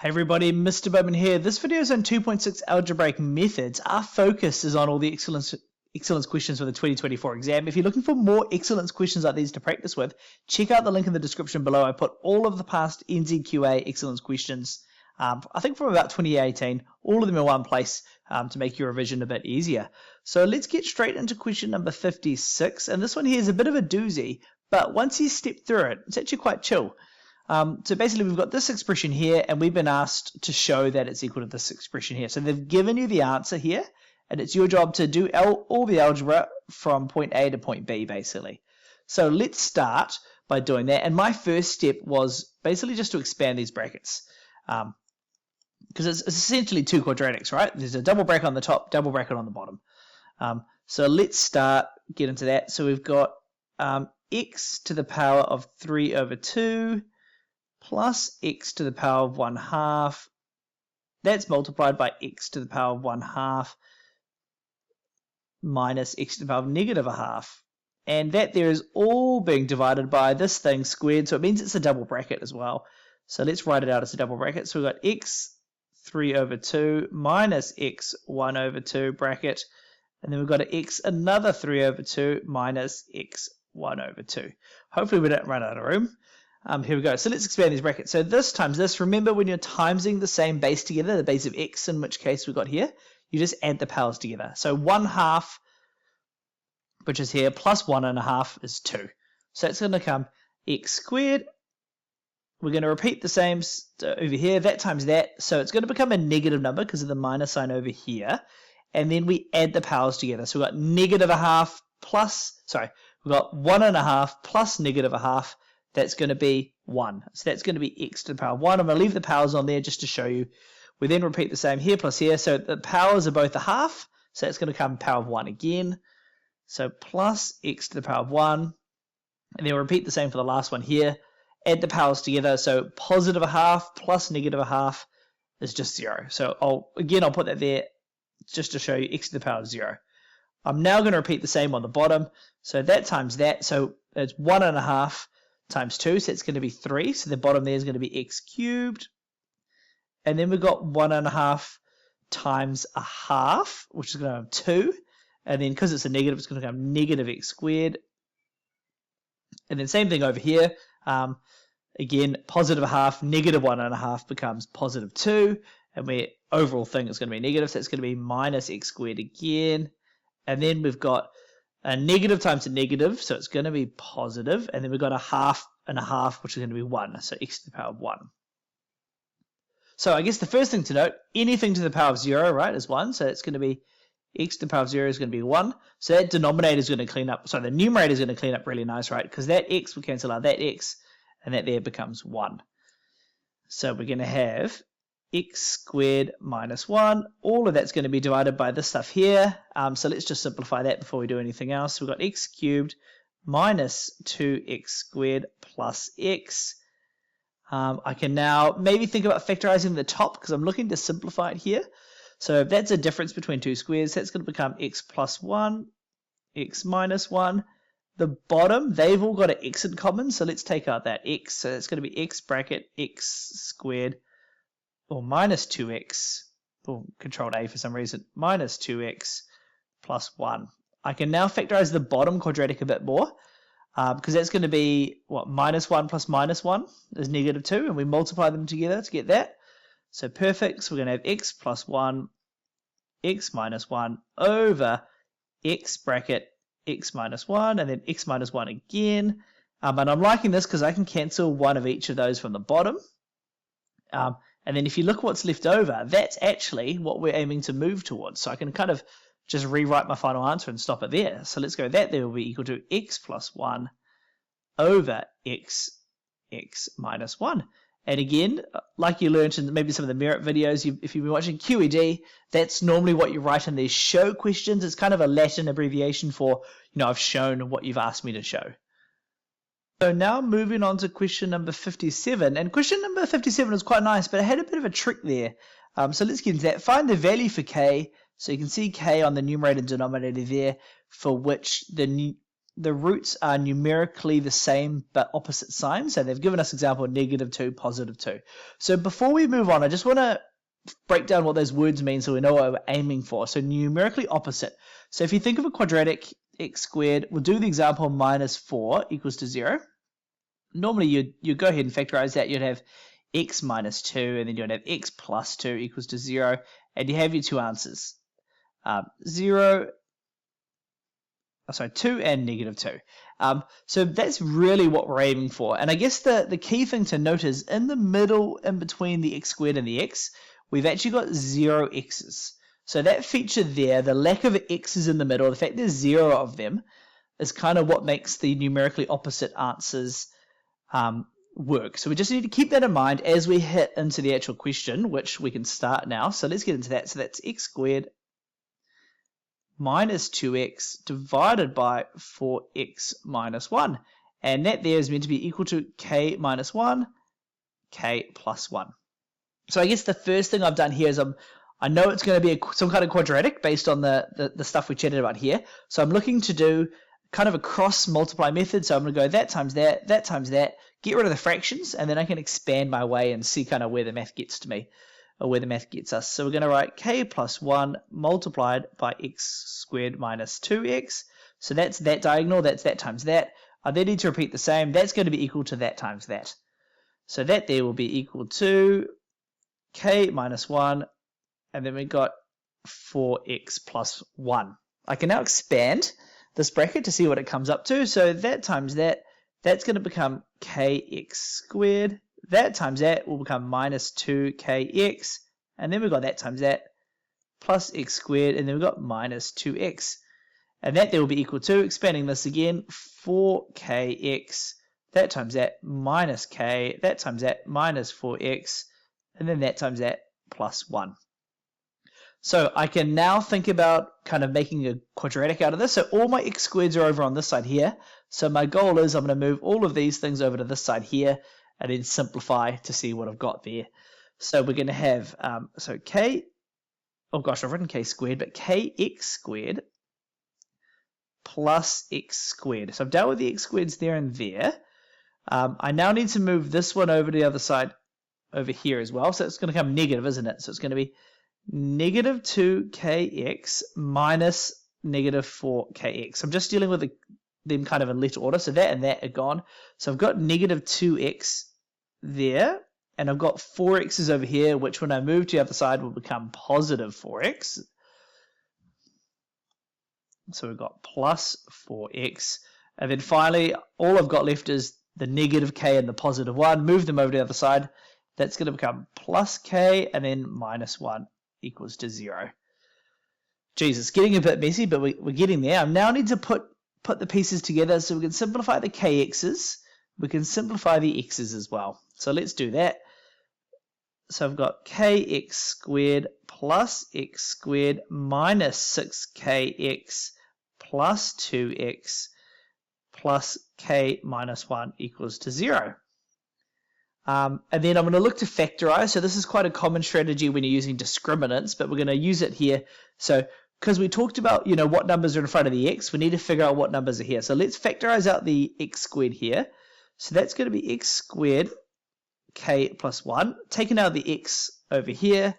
Hey everybody, Mr. Bowman here. This video is on 2.6 algebraic methods. Our focus is on all the excellence questions for the 2024 exam. If you're looking for more excellence questions like these to practice with, check out the link in the description below. I put all of the past NZQA excellence questions, I think from about 2018, all of them in one place to make your revision a bit easier. So let's get straight into question number 56. And this one here is a bit of a doozy, but once you step through it, it's actually quite chill. So basically we've got this expression here and we've been asked to show that it's equal to this expression here. So they've given you the answer here and it's your job to do all the algebra from point A to point B basically. So let's start by doing that, and my first step was basically just to expand these brackets because it's essentially two quadratics, right? There's a double bracket on the top, double bracket on the bottom. So let's get into that. So we've got x to the power of 3 over 2 plus x to the power of 1/2, that's multiplied by x to the power of 1/2 minus x to the power of -1/2. And that there is all being divided by this thing squared, so it means it's a double bracket as well. So let's write it out as a double bracket. So we've got x 3 over 2 minus x 1 over 2 bracket, and then we've got an x another 3 over 2 minus x 1 over 2. Hopefully we don't run out of room. Here we go. So let's expand these brackets. So this times this, remember when you're timesing the same base together, the base of x in which case we've got here, you just add the powers together. So 1/2, which is here, plus 1/2 is 2. So it's going to become x squared. We're going to repeat the same over here, that times that. So it's going to become a negative number because of the minus sign over here. And then we add the powers together. So we've got -1/2 plus, we've got 1/2 plus -1/2. That's going to be 1. So that's going to be x to the power of 1. I'm going to leave the powers on there just to show you. We then repeat the same here plus here. So the powers are both a half. So it's going to come power of 1 again. So plus x to the power of 1. And then we'll repeat the same for the last one here. Add the powers together. So positive 1/2 plus -1/2 is just 0. So I'll put that there just to show you x to the power of 0. I'm now going to repeat the same on the bottom. So that times that. So it's 1/2 times 2, so it's going to be 3. So the bottom there is going to be x cubed. And then we've got 1/2 times 1/2, which is going to have 2. And then because it's a negative, it's going to become negative x squared. And then same thing over here. Again, positive 1/2, negative 1/2 becomes positive 2. And the overall thing is going to be negative, so it's going to be minus x squared again. And then we've got a negative times a negative, so it's going to be positive, and then we've got a 1/2, which is going to be 1, so x to the power of 1. So I guess the first thing to note, anything to the power of 0, right, is 1, so it's going to be x to the power of 0 is going to be 1. So that denominator is going to clean up, the numerator is going to clean up really nice, right, because that x will cancel out that x, and that there becomes 1. So we're going to have x squared minus 1. All of that's going to be divided by this stuff here. So let's just simplify that before we do anything else. We've got x cubed minus 2x squared plus x. I can now maybe think about factorizing the top because I'm looking to simplify it here. So if that's a difference between two squares, that's going to become x plus 1, x minus 1. The bottom, they've all got an x in common, so let's take out that x. So it's going to be x bracket x squared, or minus 2x, or control A for some reason, minus 2x plus 1. I can now factorize the bottom quadratic a bit more, because that's going to be, minus 1 plus minus 1 is negative 2, and we multiply them together to get that. So perfect, so we're going to have x plus 1, x minus 1 over x bracket x minus 1, and then x minus 1 again. And I'm liking this because I can cancel one of each of those from the bottom. And then if you look what's left over, that's actually what we're aiming to move towards. So I can kind of just rewrite my final answer and stop it there. So let's go, that there will be equal to x plus 1 over x minus 1. And again, like you learned in maybe some of the merit videos, if you've been watching QED, that's normally what you write in these show questions. It's kind of a Latin abbreviation for, I've shown what you've asked me to show. So now moving on to question number 57, and question number 57 was quite nice, but it had a bit of a trick there. So let's get into that. Find the value for k. So you can see k on the numerator and denominator there, for which the the roots are numerically the same but opposite signs. So they've given us example -2, +2. So before we move on, I just want to break down what those words mean so we know what we're aiming for. So numerically opposite. So if you think of a quadratic x squared, we'll do the example -4 equals to 0. Normally you'd go ahead and factorize that. You'd have x minus 2, and then you'd have x plus 2 equals to 0, and you have your two answers. 2 and -2. So that's really what we're aiming for. And I guess the key thing to note is in the middle, in between the x squared and the x, we've actually got 0 x's. So that feature there, the lack of x's in the middle, the fact there's 0 of them, is kind of what makes the numerically opposite answers work. So we just need to keep that in mind as we hit into the actual question, which we can start now. So let's get into that. So that's x squared minus 2x divided by 4x minus 1. And that there is meant to be equal to k minus 1, k plus 1. So I guess the first thing I've done here is I know it's going to be some kind of quadratic based on the stuff we chatted about here. So I'm looking to do kind of a cross multiply method. So I'm going to go that times that times that, get rid of the fractions, and then I can expand my way and see kind of where the math gets to me, or where the math gets us. So we're going to write k plus 1 multiplied by x squared minus 2x. So that's that diagonal, that's that times that. I then need to repeat the same. That's going to be equal to that times that. So that there will be equal to k minus 1, and then we got 4x plus 1. I can now expand this bracket to see what it comes up to. So that times that, that's going to become kx squared. That times that will become minus 2kx. And then we've got that times that plus x squared. And then we've got minus 2x. And that there will be equal to, expanding this again, 4kx. That times that minus k. That times that minus 4x. And then that times that plus 1. So I can now think about kind of making a quadratic out of this. So all my x squareds are over on this side here. So my goal is I'm going to move all of these things over to this side here and then simplify to see what I've got there. So we're going to have, so k, oh gosh, I've written k squared, but kx squared plus x squared. So I've dealt with the x squareds there and there. I now need to move this one over to the other side over here as well. So it's going to become negative, isn't it? So it's going to be negative 2kx minus negative 4kx. I'm just dealing with them kind of in letter order. So that and that are gone. So I've got negative 2x there. And I've got 4x's over here, which when I move to the other side will become positive 4x. So we've got plus 4x. And then finally, all I've got left is the negative k and the positive 1. Move them over to the other side. That's going to become plus k and then minus 1 equals to 0. Jesus, getting a bit messy, but we're getting there. I now need to put the pieces together so we can simplify the kx's. We can simplify the x's as well. So let's do that. So I've got kx squared plus x squared minus 6kx plus 2x plus k minus 1 equals to 0. And then I'm going to look to factorize. So this is quite a common strategy when you're using discriminants, but we're going to use it here. So because we talked about, what numbers are in front of the x, we need to figure out what numbers are here. So let's factorize out the x squared here. So that's going to be x squared k plus 1. Taking out the x over here.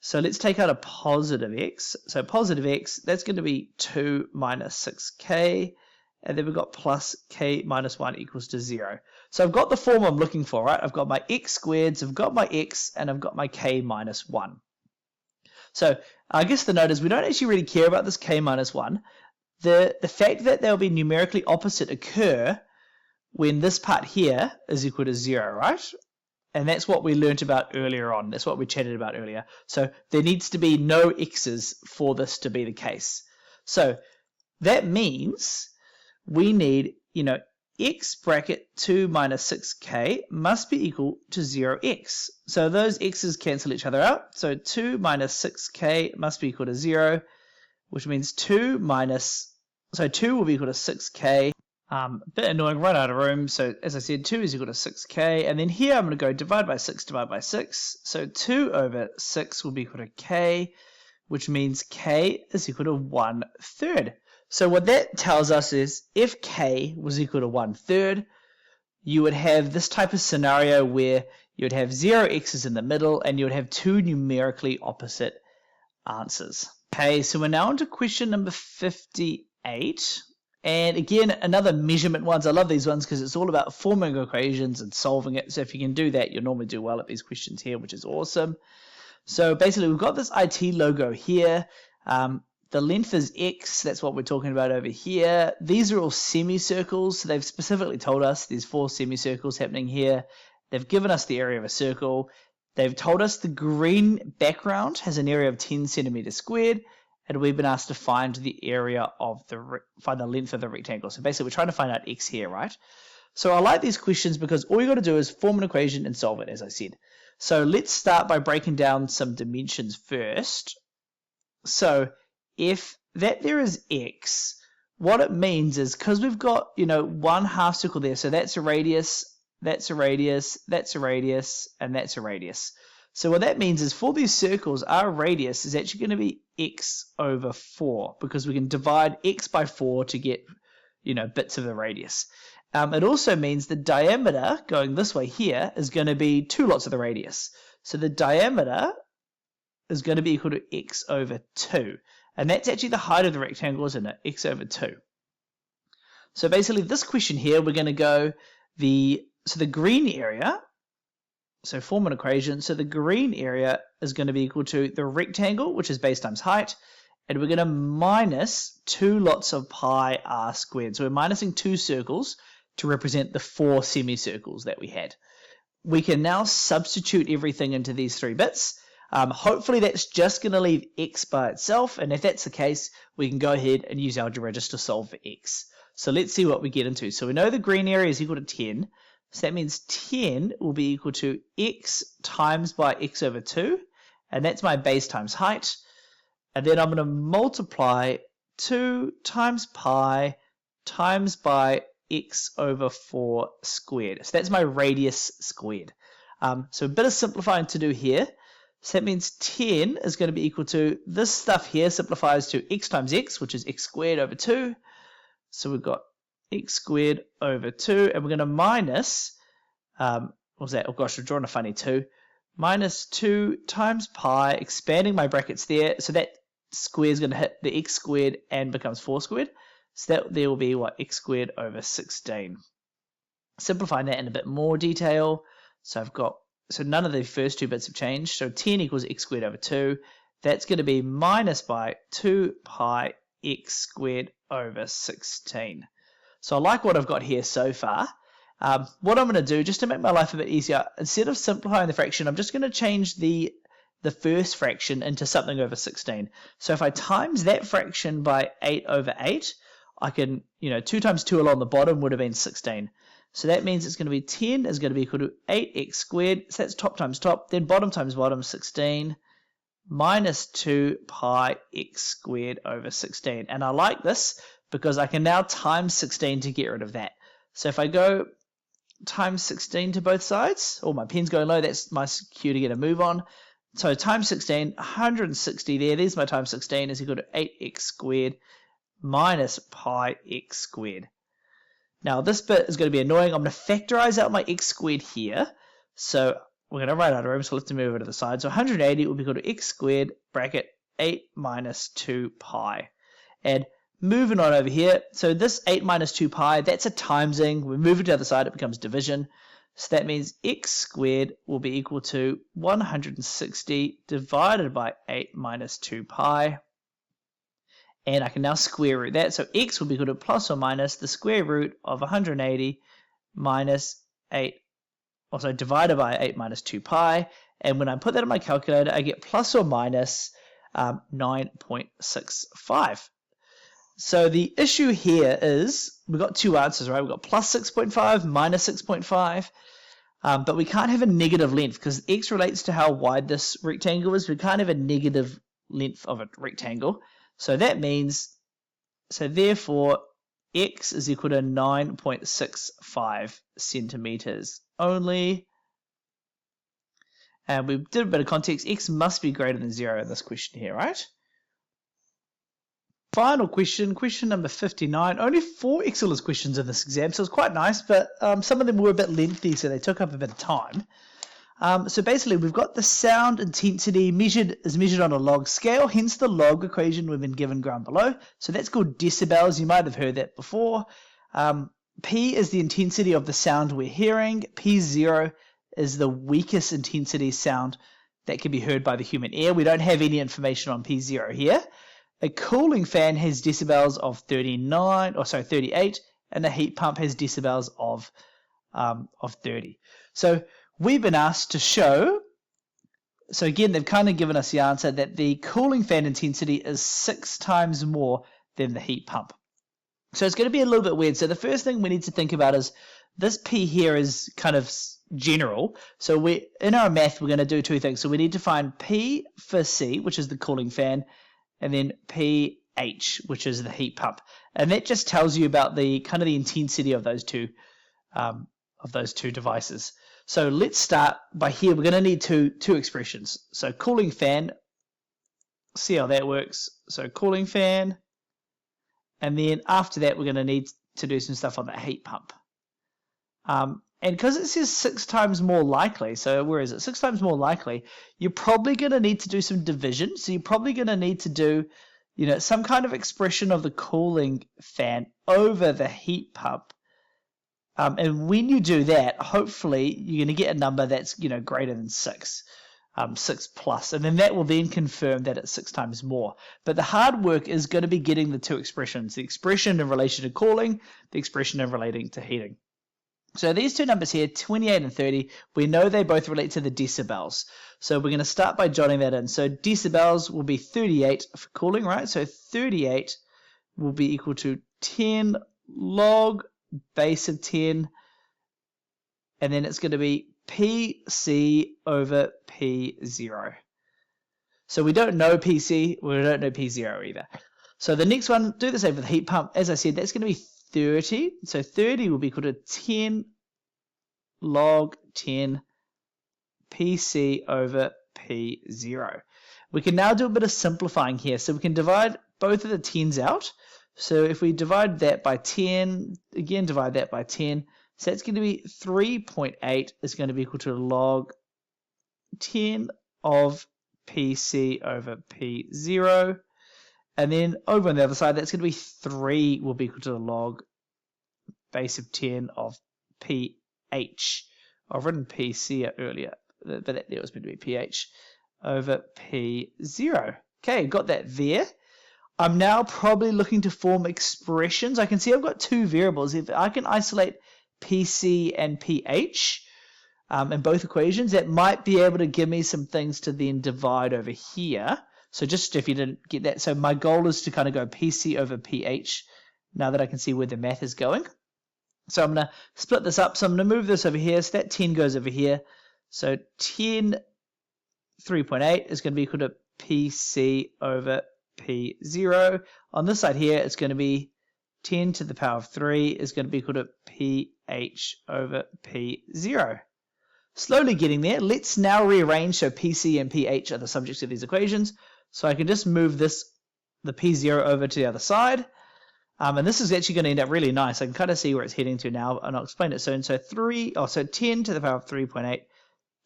So let's take out a positive x. So positive x, that's going to be 2 minus 6k. And then we've got plus k minus 1 equals to 0. So I've got the form I'm looking for, right? I've got my x squareds, I've got my x, and I've got my k minus 1. So I guess the note is we don't actually really care about this k minus 1. The fact that they'll be numerically opposite occur when this part here is equal to 0, right? And that's what we learnt about earlier on. That's what we chatted about earlier. So there needs to be no x's for this to be the case. So that means we need, x bracket 2 minus 6k must be equal to 0x. So those x's cancel each other out. So 2 minus 6k must be equal to 0, which means 2 will be equal to 6k. A bit annoying, run out of room. So as I said, 2 is equal to 6k. And then here I'm going to go divide by 6, divide by 6. So 2 over 6 will be equal to k, which means k is equal to 1/3. So what that tells us is if k was equal to 1/3, you would have this type of scenario where you would have 0 x's in the middle and you would have two numerically opposite answers. Okay, so we're now on to question number 58. And again, another measurement ones. I love these ones because it's all about forming equations and solving it. So if you can do that, you'll normally do well at these questions here, which is awesome. So basically, we've got this IT logo here. The length is x. That's what we're talking about over here. These are all semicircles. So they've specifically told us there's 4 semicircles happening here. They've given us the area of a circle. They've told us the green background has an area of 10 centimeters squared. And we've been asked to find the area of find the length of the rectangle. So basically, we're trying to find out x here, right? So I like these questions because all you got to do is form an equation and solve it, as I said. So let's start by breaking down some dimensions first. So if that there is x, what it means is because we've got, one half circle there, so that's a radius, that's a radius, that's a radius, and that's a radius. So what that means is for these circles, our radius is actually going to be x over 4 because we can divide x by 4 to get, bits of the radius. It also means the diameter going this way here is going to be 2 lots of the radius. So the diameter is going to be equal to x over 2. And that's actually the height of the rectangle, isn't it? X over 2. So basically this question here, we're going to go the green area. So form an equation. So the green area is going to be equal to the rectangle, which is base times height. And we're going to minus 2 lots of pi r squared. So we're minusing 2 circles to represent the 4 semicircles that we had. We can now substitute everything into these 3 bits. Hopefully that's just going to leave x by itself. And if that's the case, we can go ahead and use algebra just to solve for x. So let's see what we get into. So we know the green area is equal to 10. So that means 10 will be equal to x times by x over 2. And that's my base times height. And then I'm going to multiply 2 times pi times by x over 4 squared. So that's my radius squared. So a bit of simplifying to do here. So that means 10 is going to be equal to, this stuff here simplifies to x times x, which is x squared over 2. So we've got x squared over 2, and we're going to minus, what was that? Oh gosh, I've drawn a funny 2. Minus 2 times pi, expanding my brackets there. So that square is going to hit the x squared and becomes 4 squared. So that there will be, x squared over 16. Simplifying that in a bit more detail. So none of the first 2 bits have changed. So 10 equals x squared over 2. That's going to be minus by 2 pi x squared over 16. So I like what I've got here so far. What I'm going to do, just to make my life a bit easier, instead of simplifying the fraction, I'm just going to change the first fraction into something over 16. So if I times that fraction by 8 over 8, I can, 2 times 2 along the bottom would have been 16. So that means it's going to be 10 is going to be equal to 8x squared. So that's top times top, then bottom times bottom, 16 minus 2 pi x squared over 16. And I like this because I can now times 16 to get rid of that. So if I go times 16 to both sides, my pen's going low, that's my cue to get a move on. So times 16, 160 there, there's my times 16 is equal to 8x squared minus pi x squared. Now this bit is going to be annoying. I'm going to factorize out my x squared here. So we're going to write out a room, so let's move over to the side. So 180 will be equal to x squared bracket 8 minus 2 pi. And moving on over here, so this 8 minus 2 pi, that's a timesing. We move it to the other side, it becomes division. So that means x squared will be equal to 160 divided by 8 minus 2 pi. And I can now square root that. So x will be equal to plus or minus the square root of 180 minus 8, also divided by 8 minus 2 pi. And when I put that in my calculator, I get plus or minus 9.65. So the issue here is we've got 2 answers, right? We've got plus 6.5, minus 6.5. But we can't have a negative length because x relates to how wide this rectangle is. We can't have a negative length of a rectangle. So that means, therefore, x is equal to 9.65 centimeters only. And we did a bit of context. X must be greater than 0 in this question here, right? final question, question number 59. Only 4 excellence questions in this exam, so it's quite nice, but some of them were a bit lengthy, so they took up a bit of time. So basically, we've got the sound intensity is measured on a log scale, hence the log equation we've been given ground below. So that's called decibels. You might have heard that before. P is the intensity of the sound we're hearing. P0 is the weakest intensity sound that can be heard by the human ear. We don't have any information on P0 here. A cooling fan has decibels of 38, and a heat pump has decibels of 30. So we've been asked to show, so again, they've kind of given us the answer that the cooling fan intensity is 6 times more than the heat pump. So it's going to be a little bit weird. So the first thing we need to think about is this P here is kind of general. So in our math, we're going to do 2 things. So we need to find P for C, which is the cooling fan, and then PH, which is the heat pump. And that just tells you about the kind of the intensity of those two devices. So let's start by here. We're going to need two expressions. So cooling fan, see how that works. So cooling fan, and then after that, we're going to need to do some stuff on that heat pump. And because it says 6 times more likely, so where is it? 6 times more likely, you're probably going to need to do some division. So you're probably going to need to do, some kind of expression of the cooling fan over the heat pump. And when you do that, hopefully you're going to get a number that's, greater than 6, 6 plus. And then that will then confirm that it's 6 times more. But the hard work is going to be getting the 2 expressions, the expression in relation to cooling, the expression in relating to heating. So these 2 numbers here, 28 and 30, we know they both relate to the decibels. So we're going to start by jotting that in. So decibels will be 38 for cooling, right? So 38 will be equal to 10 log base of 10, and then it's going to be PC over P0. So we don't know PC, we don't know P0 either. So the next one, do the same for the heat pump. As I said, that's going to be 30. So 30 will be equal to 10 log 10 PC over P0. We can now do a bit of simplifying here. So we can divide both of the 10s out. So if we divide that by 10, again divide that by 10, so that's going to be 3.8 is going to be equal to log 10 of PC over P0. And then over on the other side, that's going to be 3 will be equal to the log base of 10 of PH. I've written PC earlier, but that there was meant to be PH over P0. Okay, got that there. I'm now probably looking to form expressions. I can see I've got 2 variables. If I can isolate PC and PH in both equations, that might be able to give me some things to then divide over here. So just if you didn't get that, so my goal is to kind of go PC over PH now that I can see where the math is going. So I'm going to split this up. So I'm going to move this over here. So that 10 goes over here. So 10, 3.8 is going to be equal to PC over P0. On this side here, it's going to be 10 to the power of 3 is going to be equal to PH over P0. Slowly getting there. Let's now rearrange so PC and PH are the subjects of these equations. So I can just move the P0 over to the other side. And this is actually going to end up really nice. I can kind of see where it's heading to now, and I'll explain it soon. So 10 to the power of 3.8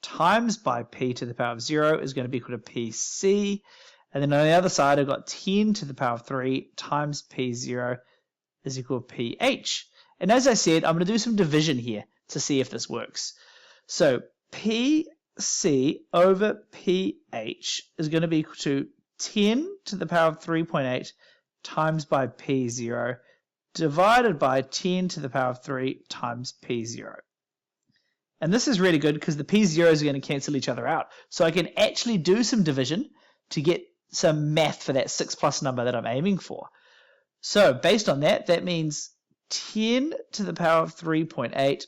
times by P to the power of 0 is going to be equal to PC. And then on the other side, I've got 10 to the power of 3 times P0 is equal to PH. And as I said, I'm going to do some division here to see if this works. So PC over PH is going to be equal to 10 to the power of 3.8 times by P0 divided by 10 to the power of 3 times P0. And this is really good because the P0s are going to cancel each other out. So I can actually do some division to get some math for that 6 plus number that I'm aiming for. So based on that, that means 10 to the power of 3.8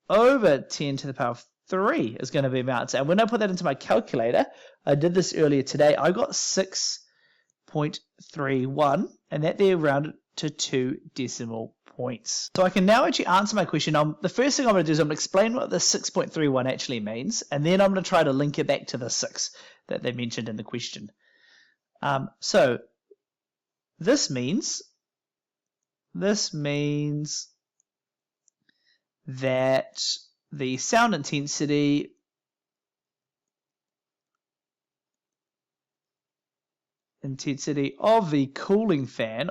over 10 to the power of 3 is going to be my answer. And when I put that into my calculator, I did this earlier today, I got 6.31, and that there rounded to 2 decimal points. So I can now actually answer my question. The first thing I'm going to do is I'm going to explain what the 6.31 actually means, and then I'm going to try to link it back to the 6 that they mentioned in the question. So This means that the sound intensity of the cooling fan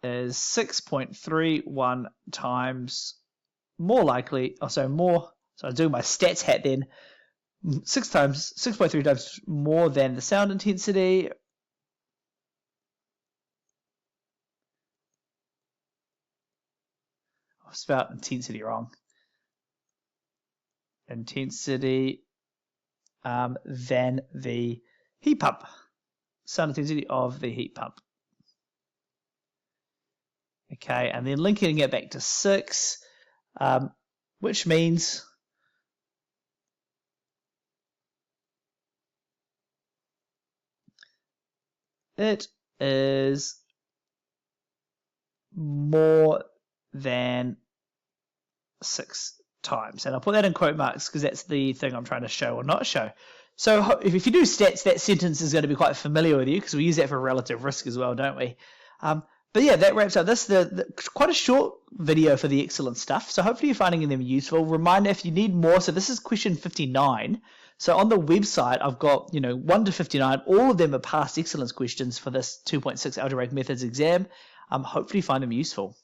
is 6.31 times more likely, so I'm doing my stats hat then, 6.3 times more than the sound intensity. I spelled intensity wrong. Intensity than the heat pump. Sound intensity of the heat pump. Okay, and then linking it back to 6, which means it is more than 6 times. And I'll put that in quote marks because that's the thing I'm trying to show or not show. So if you do stats, that sentence is going to be quite familiar with you because we use that for relative risk as well, don't we? But yeah, that wraps up this. Quite a short video for the excellent stuff. So hopefully you're finding them useful. Reminder, if you need more, so this is question 59. So on the website, I've got 1 to 59. All of them are past excellence questions for this 2.6 Algebraic Methods exam. Hopefully you find them useful.